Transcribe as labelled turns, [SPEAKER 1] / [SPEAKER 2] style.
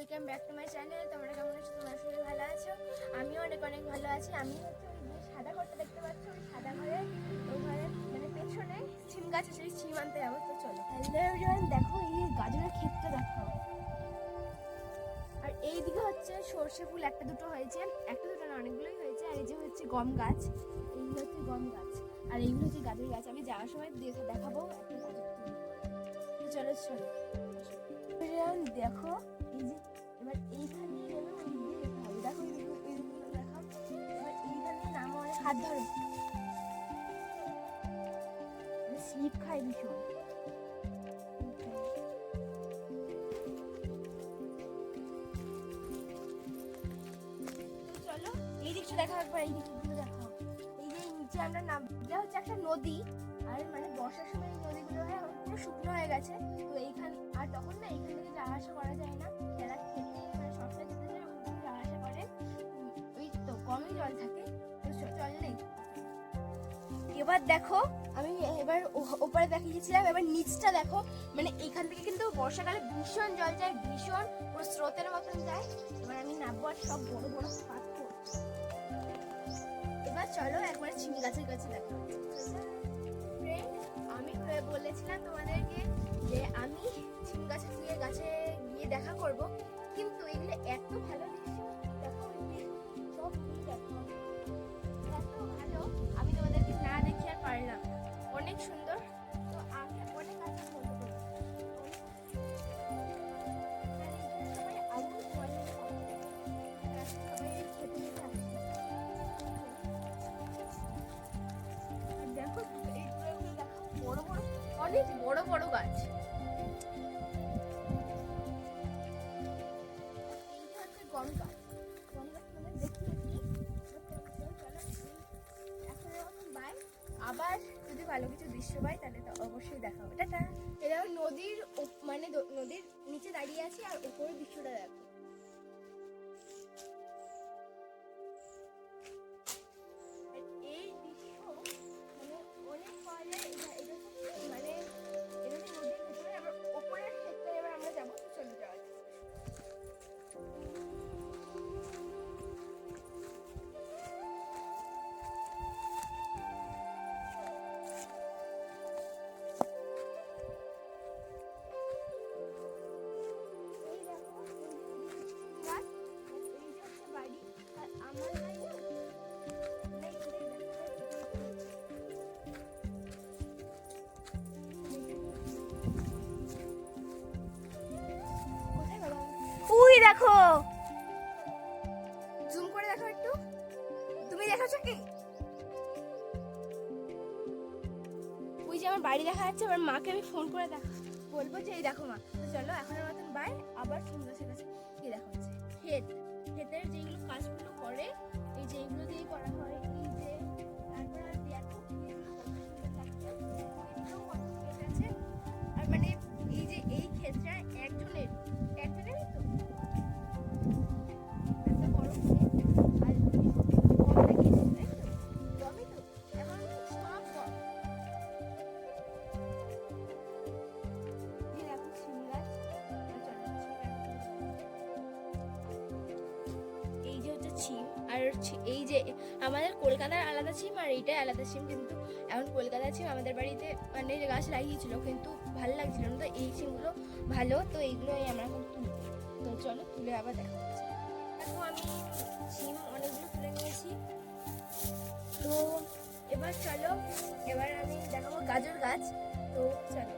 [SPEAKER 1] Welcome back to my channel. তোমরা কেমন আছো? তোমরা সবাই ভালো আছো? আমিও অনেক ভালো আছি। আমি হচ্ছে ওই যে সাদা ঘরটা দেখতে পাচ্ছি, ওই সাদা ঘরে ওই ঘরে মানে পেছনে সিম গাছ আছে, ওই সিম আনতে যাবো। তো চলো। হ্যালো এভরিওয়ান, দেখো এই গাজরের ক্ষেতটা দেখো। আর এইদিকে হচ্ছে সর্ষে ফুল একটা দুটো হয়েছে, একটা দুটো না অনেকগুলোই হয়েছে। আর এই যে হচ্ছে গম গাছ, এইগুলো হচ্ছে গম গাছ, আর এইগুলো হচ্ছে গাজর গাছ। আমি যাওয়ার সময় দেখাবো একটা গাজর তুলি। তো চলো চলো দেখো, এই যে এবার এইখানে গেলে ওই দিকে যেতে হবে। দেখো এইরকম দেখো, এবার এইখানে নামো, অনেক হাত ধরো, স্লিপ খাই ভীষণ। চলো এই দিকটা দেখো একবার, এই দিকগুলো দেখো। এই যে নিচে আমরা নাম, এটা হচ্ছে একটা নদী। আর মানে বর্ষার সময় এই নদীগুলো হয় এখন পুরো শুকনো হয়ে গেছে। তো এইখান আর তখন না এইখান থেকে যাওয়া আসা করা যায় না, যারা খেতে মানে সবটা যেতে যায় ওখান যাওয়া আসা করে, ওই তো কমই জল থাকে, তো জল নেই। এবার দেখো আমি এবার ওপরে দেখিয়েছিলাম, এবার নিচটা দেখো। মানে এইখান থেকে কিন্তু বর্ষাকালে ভীষণ জল যায়, ভীষণ পুরো স্রোতের মতন যায়। এবার আমি নামবো, আর সব বড় বড় পাথর। এবার চলো একবার সিম গাছের কাছে দেখো। আমি বলেছিলাম তোমাদেরকে যে আমি সিম গাছে গিয়ে দেখা করব, কিন্তু এগুলো এত ভালো দৃশ্য দেখো, সব দেখো এত ভালো, আমি তোমাদেরকে না দেখি আর পারলাম। অনেক সুন্দর। তো আমি অনেক কাছে বলতে পারি, সবাই আগুন মজা সবাই খেতে দেখো, এইগুলো দেখো বড় বড়, অনেক বড় বড় গাছ। এইটা হচ্ছে গম গাছ, গম গাছ তোমাদের দেখিয়েছি। এখন এরকম বাই, আবার যদি ভালো কিছু দৃশ্য পাই তাহলে তো অবশ্যই দেখাবো। টাটা। এটা নদীর মানে নদীর নিচে দাঁড়িয়ে আছি, আর উপরের দৃশ্যটা দেখো। এই দৃশ্য মানে অনেক পাওয়া যায়। এটা মানে এটা হচ্ছে নদীর ভিতরে, আবার উপরের ক্ষেত্রে এবার আমরা যাবো। চলে যাওয়া যাক। এই দেখো গাছ, এই যে হচ্ছে বাড়ি, আর আমার বাড়ি না ওই দেখো, জুম করে দেখো একটু, তুমি দেখাচ্ছ কি? ওই যে আমার বাড়ি দেখা যাচ্ছে। এবার মাকে আমি ফোন করে বলবো যে এই দেখো মা। তো চলো এখনের মতন বাই, আবার সুন্দর কাছে কি দেখা হচ্ছে ক্ষেতের যেগুলো কাজগুলো করে, এই যে এইগুলো দিয়ে করা হয়, এই যে তারপর আর দেখো আর মানে এই যে এই ক্ষেতটা একজনের তো একটা বড় ক্ষেত, আর গম লাগিয়েছে তাই তো, গমই তো এখন সব গম। এই দেখো সিম গাছ, এই যে হচ্ছে ছিম। আর এই যে আমাদের কলকাতার আলাদা ছিম আর এইটাই আলাদা ছিম, কিন্তু এখন কলকাতার ছিম আমাদের বাড়িতে মানে গাছ লাগিয়েছিল, কিন্তু ভালো লাগছিল না। তো এই ছিমগুলো ভালো, তো এইগুলোই আমরা এখন তুলবো। তো চলো তুলে আবার দেখা হচ্ছে। দেখো আমি ছিম অনেকগুলো তুলে নিয়েছি। তো এবার চলো, এবার আমি দেখাবো গাজর গাছ। তো চলো।